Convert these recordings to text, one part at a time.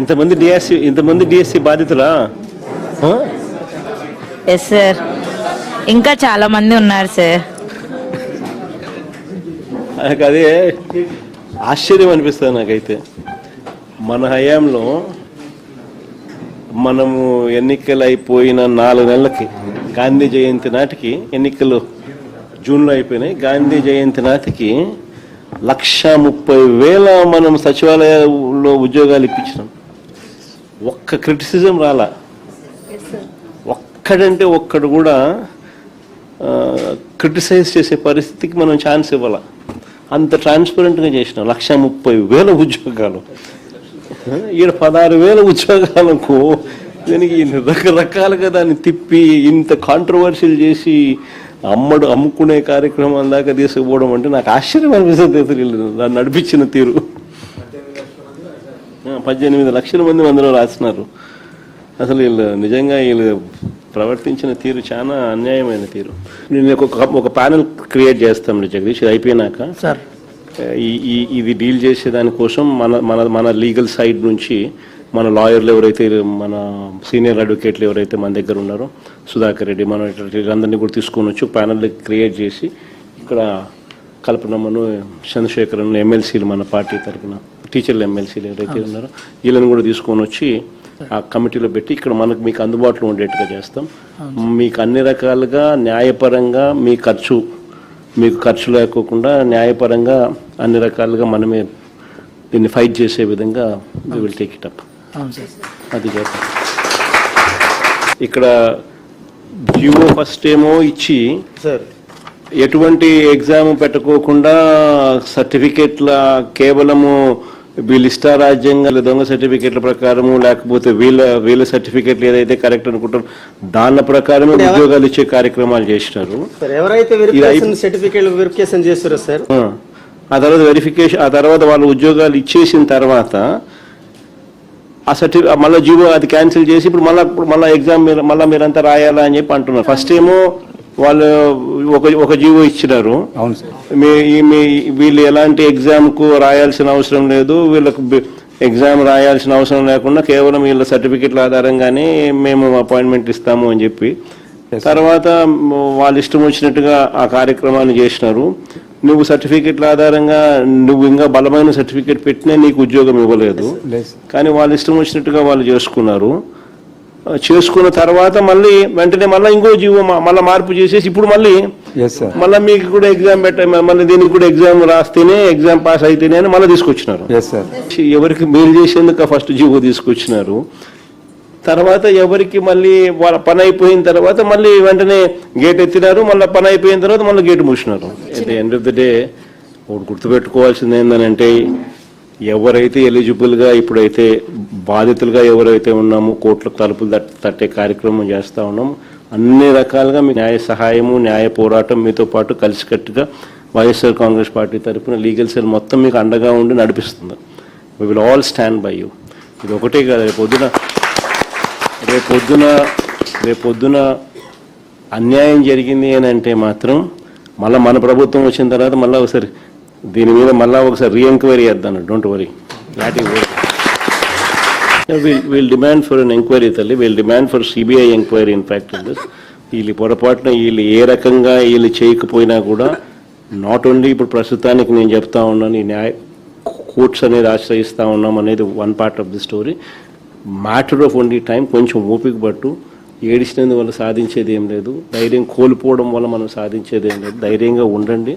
ఇంతమంది DSC బాధితులా? Yes sir, ఇంకా చాలా మంది ఉన్నారు సార్. అదే ఆశ్చర్యం అనిపిస్తుంది నాకైతే. మన హయాంలో మనము ఎన్నికలు అయిపోయిన 4 నెలలకి గాంధీ జయంతి నాటికి, ఎన్నికలు జూన్లో అయిపోయినాయి, గాంధీ జయంతి నాటికి 1,30,000 మనం సచివాలయంలో ఉద్యోగాలు ఇప్పించినాం. ఒక్క క్రిటిసిజం రాలా, ఒక్కడంటే ఒక్కడు కూడా క్రిటిసైజ్ చేసే పరిస్థితికి మనం ఛాన్స్ ఇవ్వాల. అంత ట్రాన్స్పరెంట్గా చేసినాం. 1,30,000 ఉద్యోగాలు, ఈడ 16,000 ఉద్యోగాలకు దీనికి రకరకాలుగా దాన్ని తిప్పి ఇంత కాంట్రవర్షియల్ చేసి అమ్ముకునే కార్యక్రమం దాకా తీసుకుపోవడం అంటే నాకు ఆశ్చర్యం అనిపిస్తుంది. దాన్ని నడిపించిన తీరు. 18 లక్షల మంది అందులో రాసినారు. అసలు నిజంగా వీళ్ళు ప్రవర్తించిన తీరు చాలా అన్యాయమైన తీరు. నేను ఒక ప్యానెల్ క్రియేట్ చేస్తాం జగదీష్, ఇది అయిపోయినాక సార్. ఇది డీల్ చేసే దానికోసం మన లీగల్ సైడ్ నుంచి మన లాయర్లు ఎవరైతే, మన సీనియర్ అడ్వకేట్లు ఎవరైతే మన దగ్గర ఉన్నారో, సుధాకర్ రెడ్డి, మన వీళ్ళందరినీ కూడా తీసుకొని వచ్చి ప్యానెల్ క్రియేట్ చేసి ఇక్కడ కల్పనమ్మను, చంద్రశేఖరన్ ఎమ్మెల్సీలు, మన పార్టీ తరఫున టీచర్లు ఎమ్మెల్సీలు ఎవరైతే ఉన్నారో వీళ్ళని కూడా తీసుకొని వచ్చి ఆ కమిటీలో పెట్టి ఇక్కడ మీకు అందుబాటులో ఉండేట్టుగా చేస్తాం. మీకు అన్ని రకాలుగా న్యాయపరంగా మీకు ఖర్చు లేకోకుండా న్యాయపరంగా అన్ని రకాలుగా మనమే దీన్ని ఫైట్ చేసే విధంగా we will take it up. అది చేస్తాం. ఇక్కడ జియో ఫస్ట్ ఏమో ఇచ్చి సార్ ఎటువంటి ఎగ్జామ్ పెట్టుకోకుండా సర్టిఫికేట్ల కేవలము వీళ్ళ ఇష్టారాజ్యంగా దొంగ సర్టిఫికేట్ల ప్రకారము, లేకపోతే వీళ్ళ సర్టిఫికేట్లు ఏదైతే కరెక్ట్ అనుకుంటారో దాని ప్రకారమే ఉద్యోగాలు ఇచ్చే కార్యక్రమాలు చేసినారు. ఎవరైతే వెరిఫికేషన్ చేస్తారో సార్, ఆ తర్వాత వాళ్ళు ఉద్యోగాలు ఇచ్చేసిన తర్వాత ఆ సర్టిఫికేట్ మళ్ళీ జీవో అది క్యాన్సిల్ చేసి ఇప్పుడు మళ్ళీ ఎగ్జామ్ మళ్ళీ మీరంతా రాయాలా అని చెప్పి అంటున్నారు. ఫస్ట్ ఏమో వాళ్ళు ఒక జీవో ఇచ్చినారు. అవును సార్. వీళ్ళు ఎలాంటి ఎగ్జామ్కు రాయాల్సిన అవసరం లేదు, వీళ్ళకు ఎగ్జామ్ రాయాల్సిన అవసరం లేకుండా కేవలం వీళ్ళ సర్టిఫికెట్ల ఆధారంగానే మేము అపాయింట్మెంట్ ఇస్తాము అని చెప్పి తర్వాత వాళ్ళు ఇష్టం వచ్చినట్టుగా ఆ కార్యక్రమాన్ని చేసినారు. నువ్వు సర్టిఫికెట్ల ఆధారంగా నువ్వు ఇంకా బలమైన సర్టిఫికెట్ పెట్టినా నీకు ఉద్యోగం ఇవ్వలేదు. కానీ వాళ్ళు ఇష్టం వచ్చినట్టుగా వాళ్ళు చేసుకున్న తర్వాత మళ్ళీ వెంటనే మళ్ళీ ఇంకో జీవో మళ్ళీ మార్పు చేసేసి ఇప్పుడు మళ్ళీ మీకు కూడా ఎగ్జామ్ మళ్ళీ దీనికి కూడా ఎగ్జామ్ రాస్తేనే, ఎగ్జామ్ పాస్ అయితేనే అని మళ్ళీ తీసుకొచ్చినారు. ఎవరికి మేలు చేసేందుకు ఫస్ట్ జీవో తీసుకొచ్చినారు. తర్వాత ఎవరికి మళ్ళీ వాళ్ళ పని అయిపోయిన తర్వాత మళ్ళీ వెంటనే గేట్ ఎత్తినారు. మళ్ళీ పని అయిపోయిన తర్వాత మళ్ళీ గేట్ మూసినారు. At the end of the day ఒకటి గుర్తుపెట్టుకోవాల్సింది ఏంటంటే, ఎవరైతే ఎలిజిబుల్గా ఇప్పుడైతే బాధితులుగా ఎవరైతే ఉన్నామో కోర్టులకు తలుపులు తట్టే కార్యక్రమం చేస్తూ ఉన్నాము. అన్ని రకాలుగా మీ న్యాయ సహాయము, న్యాయ పోరాటం మీతో పాటు కలిసికట్టుగా వైఎస్ఆర్ కాంగ్రెస్ పార్టీ తరఫున లీగల్ సెల్ మొత్తం మీకు అండగా ఉండి నడిపిస్తుంది. We will all stand by you. ఇది ఒకటే కాదు, రేపొద్దున అన్యాయం జరిగింది అని అంటే మాత్రం మళ్ళీ మన ప్రభుత్వం వచ్చిన తర్వాత మళ్ళీ ఒకసారి దీని మీద ఒకసారి రీఎంక్వైరీ చేద్దాం. Don't worry, will demand for an enquiry తల్లి, will demand for CBI enquiry. In fact వీళ్ళు పొరపాటున వీళ్ళు ఏ రకంగా వీళ్ళు చేయకపోయినా కూడా నాట్ ఓన్లీ ఇప్పుడు ప్రస్తుతానికి నేను చెప్తా ఉన్నాను, ఈ కోర్ట్స్ అనేది ఆశ్రయిస్తూ ఉన్నాం అనేది one part of the story. Matter of only time. కొంచెం ఓపిక పట్టు. ఏడిచినందువల్ల సాధించేది ఏం లేదు, ధైర్యం కోల్పోవడం వల్ల మనం సాధించేది ఏం లేదు. ధైర్యంగా ఉండండి.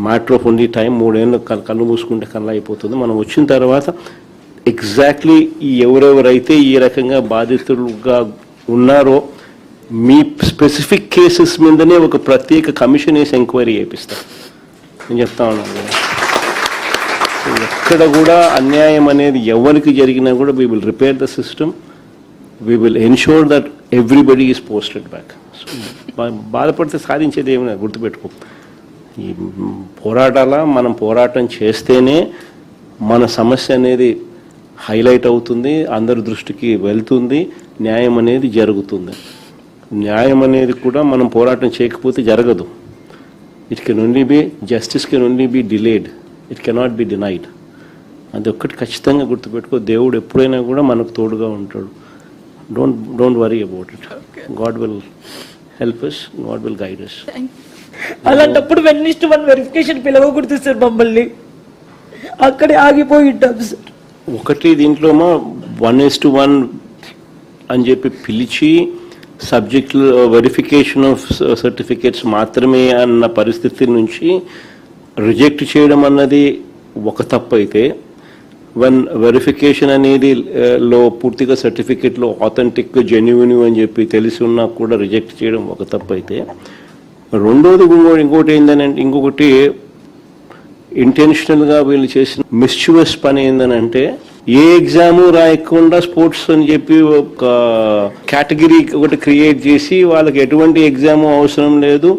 Matter of only time. 3 ఏళ్ళు కళ్ళు మూసుకుంటే కళ్ళు అయిపోతుంది. మనం వచ్చిన తర్వాత ఎగ్జాక్ట్లీ ఎవరెవరైతే ఈ రకంగా బాధితులుగా ఉన్నారో మీ స్పెసిఫిక్ కేసెస్ మీదనే ఒక ప్రత్యేక కమిషన్ వేసి ఎంక్వైరీ చేపిస్తాం. నేను చెప్తా ఉన్నాను, ఎక్కడ కూడా అన్యాయం అనేది ఎవరికి జరిగినా కూడా we will repair the system. We will ensure that everybody is posted back. బాధపడితే సాధించేది ఏమైనా గుర్తుపెట్టుకో. ఈ మనం పోరాటం చేస్తేనే మన సమస్య అనేది హైలైట్ అవుతుంది, అందరి దృష్టికి వెళ్తుంది, న్యాయం అనేది జరుగుతుంది. న్యాయం అనేది కూడా మనం పోరాటం చేయకపోతే జరగదు. It can only be justice can only be delayed, it cannot be denied. అది ఒక్కటి ఖచ్చితంగా గుర్తుపెట్టుకో, దేవుడు ఎప్పుడైనా కూడా మనకు తోడుగా ఉంటాడు. Don't worry about it. God will help us, God will guide us. అలాంటప్పుడు 1:1 వెరిఫికేషన్ పిలవకూడదు సార్, మమ్మల్ని అక్కడే ఆగిపోయి ఉంటాం సార్. ఒకటి దీంట్లోమా 1:1 అని చెప్పి పిలిచి సబ్జెక్ట్ వెరిఫికేషన్ ఆఫ్ సర్టిఫికేట్స్ మాత్రమే అన్న పరిస్థితి నుంచి రిజెక్ట్ చేయడం అన్నది ఒక తప్పు అయితే, వన్ వెరిఫికేషన్ అనేది లో పూర్తిగా సర్టిఫికేట్లో ఆథెంటిక్ జెన్యున్ అని చెప్పి తెలిసి ఉన్నా కూడా రిజెక్ట్ చేయడం ఒక తప్పు అయితే, రెండోది ఇంకోటి ఏంటంటే, ఇంకొకటి ఇంటెన్షనల్గా వీళ్ళు చేసిన మిస్చివస్ పని ఏంటంటే, ఏ ఎగ్జాము రాయకుండా స్పోర్ట్స్ అని చెప్పి ఒక కేటగిరీ ఒకటి క్రియేట్ చేసి వాళ్ళకి ఎటువంటి ఎగ్జాము అవసరం లేదు,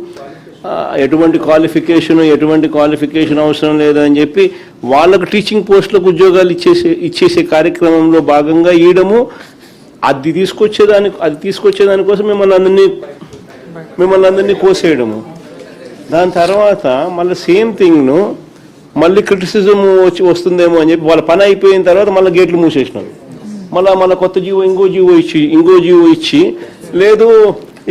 ఎటువంటి క్వాలిఫికేషన్ అవసరం లేదు అని చెప్పి వాళ్ళకు టీచింగ్ పోస్టులకు ఉద్యోగాలు ఇచ్చేసే కార్యక్రమంలో భాగంగా ఇయడము, అది తీసుకొచ్చేదానికోసం మిమ్మల్ని అందరినీ కోసేయడము. దాని తర్వాత మళ్ళీ సేమ్ థింగ్ను మళ్ళీ క్రిటిసిజం వస్తుందేమో అని చెప్పి వాళ్ళ పని అయిపోయిన తర్వాత మళ్ళీ గేట్లు మూసేసినారు. మళ్ళీ కొత్త ఇంకో జీవో ఇచ్చి లేదు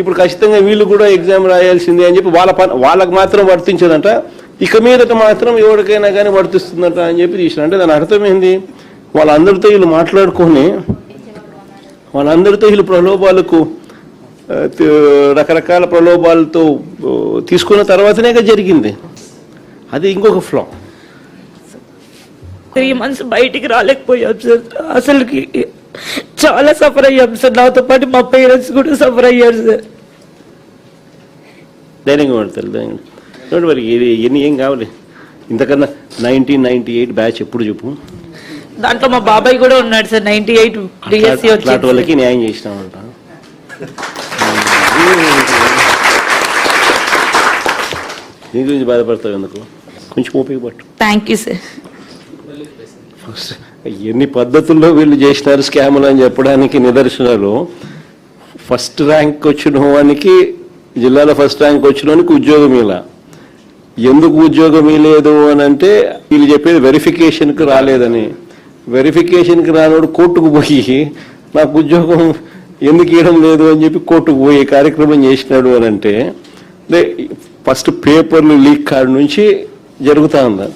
ఇప్పుడు ఖచ్చితంగా వీళ్ళు కూడా ఎగ్జామ్ రాయాల్సిందే అని చెప్పి వాళ్ళకి మాత్రం వర్తించదంట, ఇక మీదట మాత్రం ఎవరికైనా కానీ వర్తిస్తుందట అని చెప్పి తీసిన. అంటే దాని అర్థమైంది, వాళ్ళందరితో వీళ్ళు మాట్లాడుకొని వాళ్ళందరితో వీళ్ళు ప్రలోభాలకు రకరకాల ప్రలోభాలతో తీసుకున్న తర్వాతనే జరిగింది. అది ఇంకొక ఫ్లా. 3 months బయటికి రాలేకపోయాం సార్, అసలుకి చాలా సఫర్ అయ్యాం సార్. నాతో పాటు మా పేరెంట్స్ కూడా సఫర్ అయ్యారు సార్. ధైర్యంగా పడతారు, ధైర్యంగా మరి ఇవన్నీ ఏం కావాలి. ఇంతకన్నా 1998 బ్యాచ్ ఎప్పుడు చెప్పు, దాంట్లో మా బాబాయ్ కూడా ఉన్నాడు సార్. 98 డిఎస్సి అట్లాంటి వాళ్ళకి న్యాయం చేసినామంట. దీని గురించి బాధపడతావు ఎందుకు, కొంచెం ఓపిక పట్టు. Thank you sir. ఎన్ని పద్ధతుల్లో వీళ్ళు చేసినారు స్కాములు అని చెప్పడానికి నిదర్శనాలు, ఫస్ట్ ర్యాంక్ వచ్చిన వానికి, జిల్లాలో ఫస్ట్ ర్యాంక్ వచ్చిన వానికి ఉద్యోగం ఇలా. ఎందుకు ఉద్యోగం ఇవ్వలేదు అని అంటే వీళ్ళు చెప్పేది వెరిఫికేషన్కి రాలేదని. వెరిఫికేషన్కి రానోడు కోర్టుకు పోయి నాకు ఉద్యోగం ఎందుకు ఇవ్వడం లేదు అని చెప్పి కోర్టుకు పోయి కార్యక్రమం చేసినాడు అని అంటే, ఫస్ట్ పేపర్లు లీక్ కాడ నుంచి జరుగుతూ ఉంది.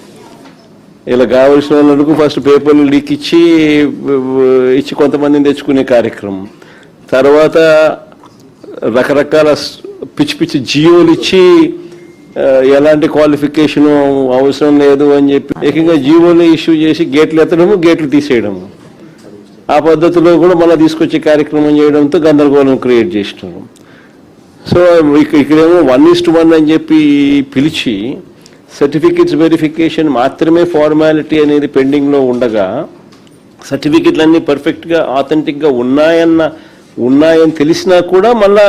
ఇలా కావలసిన వాళ్ళకు ఫస్ట్ పేపర్లు లీక్ ఇచ్చి కొంతమందిని తెచ్చుకునే కార్యక్రమం, తర్వాత రకరకాల పిచ్చి జియోలు ఇచ్చి ఎలాంటి క్వాలిఫికేషన్ అవసరం లేదు అని చెప్పి ఏకంగా జియోలు ఇష్యూ చేసి గేట్లు ఎత్తడము, గేట్లు తీసేయడము, ఆ పద్ధతిలో కూడా మళ్ళీ తీసుకొచ్చే కార్యక్రమం చేయడంతో గందరగోళం క్రియేట్ చేసినారు. సో ఇక్కడేమో 1:1 అని చెప్పి పిలిచి సర్టిఫికెట్స్ వెరిఫికేషన్ మాత్రమే ఫార్మాలిటీ అనేది పెండింగ్లో ఉండగా, సర్టిఫికెట్లన్నీ పర్ఫెక్ట్గా ఆథెంటిక్గా ఉన్నాయని తెలిసినా కూడా మళ్ళా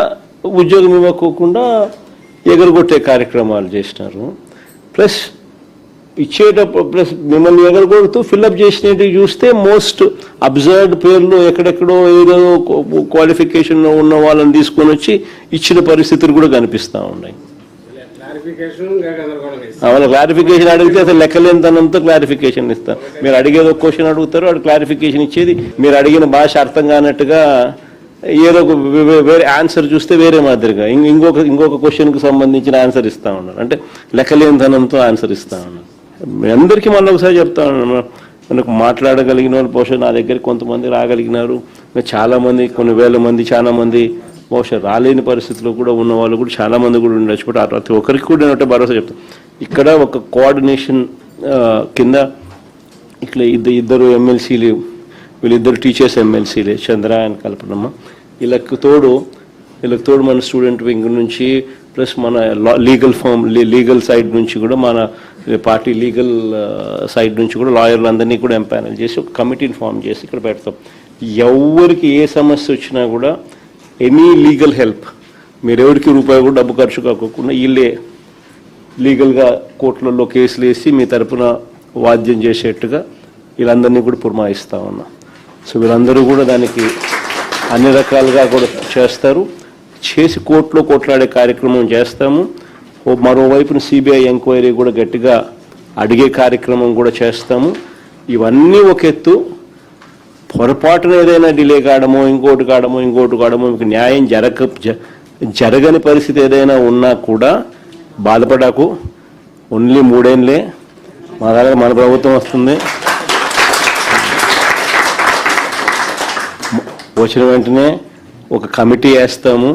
ఉద్యోగం ఇవ్వకోకుండా ఎగరగొట్టే కార్యక్రమాలు చేసినారు. ప్లస్ మిమ్మల్ని ఎగరగొడుతూ ఫిల్అప్ చేసినట్టు చూస్తే మోస్ట్ అబ్జర్వ్డ్ పేర్లు ఎక్కడెక్కడో ఏదో క్వాలిఫికేషన్లో ఉన్న వాళ్ళని తీసుకొని వచ్చి ఇచ్చిన పరిస్థితులు కూడా కనిపిస్తూ ఉన్నాయి. వాళ్ళ క్లారిఫికేషన్ అడిగితే అసలు లెక్కలేనితనంతో క్లారిఫికేషన్ ఇస్తారు. మీరు అడిగేది ఒక క్వశ్చన్ అడుగుతారు, వాడు క్లారిఫికేషన్ ఇచ్చేది మీరు అడిగిన భాష అర్థం కానట్టుగా ఏదో వేరే ఆన్సర్ చూస్తే వేరే మాదిరిగా ఇంకొక క్వశ్చన్కి సంబంధించిన ఆన్సర్ ఇస్తా ఉన్నారు. అంటే లెక్కలేనితనంతో ఆన్సర్ ఇస్తా ఉన్నారు. మీ అందరికీ మళ్ళీ ఒకసారి చెప్తా ఉన్నాను, మనకు మాట్లాడగలిగిన వాళ్ళు బహుశా నా దగ్గరికి కొంతమంది రాగలిగినారు, చాలామంది కొన్ని వేల మంది చాలా మంది బహుశా రాలేని పరిస్థితిలో కూడా ఉన్న వాళ్ళు కూడా చాలా మంది కూడా ఉండొచ్చు. బట్ ప్రతి ఒక్కరికి కూడా నేను భరోసా చెప్తాను, ఇక్కడ ఒక కోఆర్డినేషన్ కింద ఇట్లా ఇద్దరు ఎమ్మెల్సీలు, వీళ్ళిద్దరు టీచర్స్ ఎమ్మెల్సీలే, చంద్ర అండ్ కల్పనమ్మ, వీళ్ళకి తోడు మన స్టూడెంట్ వింగ్ నుంచి ప్లస్ మన లీగల్ సైడ్ నుంచి కూడా మన పార్టీ లీగల్ సైడ్ నుంచి కూడా లాయర్లు అందరినీ కూడా ఎంపానల్ చేసి ఒక కమిటీని ఫామ్ చేసి ఇక్కడ పెడతాం. ఎవరికి ఏ సమస్య వచ్చినా కూడా ఎనీ లీగల్ హెల్ప్, మీరెవరికి రూపాయి కూడా డబ్బు ఖర్చు కాకుండా వీళ్ళే లీగల్గా కోర్టులలో కేసులు వేసి మీ తరపున వాద్యం చేసేట్టుగా వీళ్ళందరినీ కూడా పురమాయిస్తూ ఉన్నాం. సో వీళ్ళందరూ కూడా దానికి అన్ని రకాలుగా కూడా చేస్తారు, చేసి కోర్టులో కొట్లాడే కార్యక్రమం చేస్తాము. మరోవైపున సిబిఐ ఎంక్వైరీ కూడా గట్టిగా అడిగే కార్యక్రమం కూడా చేస్తాము. ఇవన్నీ ఒక ఎత్తు. పొరపాటున ఏదైనా డిలే కావడమో ఇంకోటి కావడమో మీకు న్యాయం జరగని పరిస్థితి ఏదైనా ఉన్నా కూడా బాధపడకు. ఓన్లీ 3 ఏళ్ళే మా దగ్గర మన ప్రభుత్వం వస్తుంది. వచ్చిన వెంటనే ఒక కమిటీ వేస్తాము,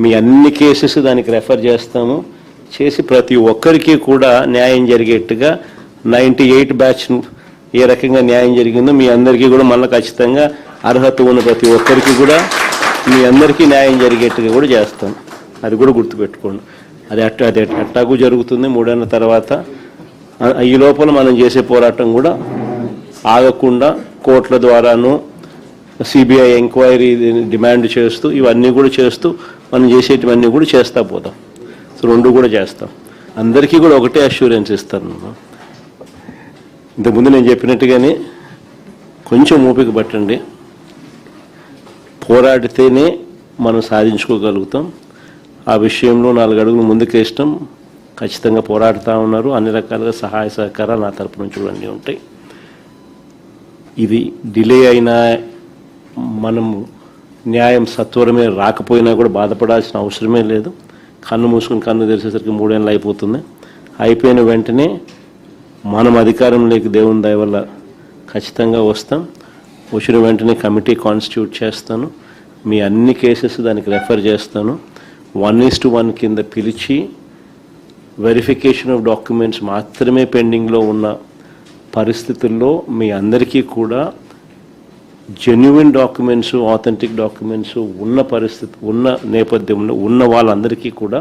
మీ అన్ని కేసెస్ దానికి రెఫర్ చేస్తాము, చేసి ప్రతి ఒక్కరికి కూడా న్యాయం జరిగేట్టుగా 98 బ్యాచ్ ఏ రకంగా న్యాయం జరిగిందో మీ అందరికీ కూడా మళ్ళీ ఖచ్చితంగా అర్హత ఉన్న ప్రతి ఒక్కరికి కూడా మీ అందరికీ న్యాయం జరిగేట్టుగా కూడా చేస్తాం. అది కూడా గుర్తుపెట్టుకోండి. అది అట్టాకు జరుగుతుంది 3 ఏళ్ళ తర్వాత. ఈ లోపల మనం చేసే పోరాటం కూడా ఆగకుండా కోర్టుల ద్వారాను సిబిఐ ఎంక్వైరీ డిమాండ్ చేస్తూ ఇవన్నీ కూడా చేస్తూ మనం చేసేటివన్నీ కూడా చేస్తా పోతాం. సో 2 కూడా చేస్తాం. అందరికీ కూడా ఒకటే అష్యూరెన్స్ ఇస్తాను. ఇంతకుముందు నేను చెప్పినట్టుగానే కొంచెం ఓపిక పట్టండి. పోరాడితేనే మనం సాధించుకోగలుగుతాం. ఆ విషయంలో 4 అడుగులు ముందుకేస్తాం. ఖచ్చితంగా పోరాడుతూ ఉన్నారు. అన్ని రకాలుగా సహాయ సహకారాలు నా తరపు నుంచి కూడా అన్నీ ఉంటాయి. ఇది డిలే అయినా మనము న్యాయం సత్వరమే రాకపోయినా కూడా బాధపడాల్సిన అవసరమే లేదు. కన్ను మూసుకుని కన్ను తెరిచేసరికి 3 ఏళ్ళు అయిపోతుంది. అయిపోయిన వెంటనే మనం అధికారంలోకి దేవుని దయ వల్ల ఖచ్చితంగా వస్తాం. వచ్చిన వెంటనే కమిటీ కాన్స్టిట్యూట్ చేస్తాను. మీ అన్ని కేసెస్ దానికి రెఫర్ చేస్తాను. 1:1 కింద పిలిచి వెరిఫికేషన్ ఆఫ్ డాక్యుమెంట్స్ మాత్రమే పెండింగ్లో ఉన్న పరిస్థితుల్లో మీ అందరికీ కూడా జెన్యున్ డాక్యుమెంట్స్, ఆథెంటిక్ డాక్యుమెంట్స్ ఉన్న పరిస్థితి ఉన్న నేపథ్యంలో ఉన్న వాళ్ళందరికీ కూడా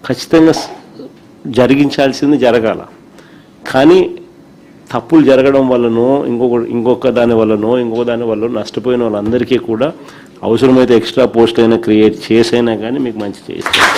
ఖచ్చితంగా జరిగించాల్సింది జరగాల. కానీ తప్పులు జరగడం వల్లనో ఇంకొక దాని వల్లనో నష్టపోయిన వాళ్ళందరికీ కూడా అవసరమైతే ఎక్స్ట్రా పోస్ట్ అయినా క్రియేట్ చేసైనా కానీ మీకు మంచి చేస్తాను.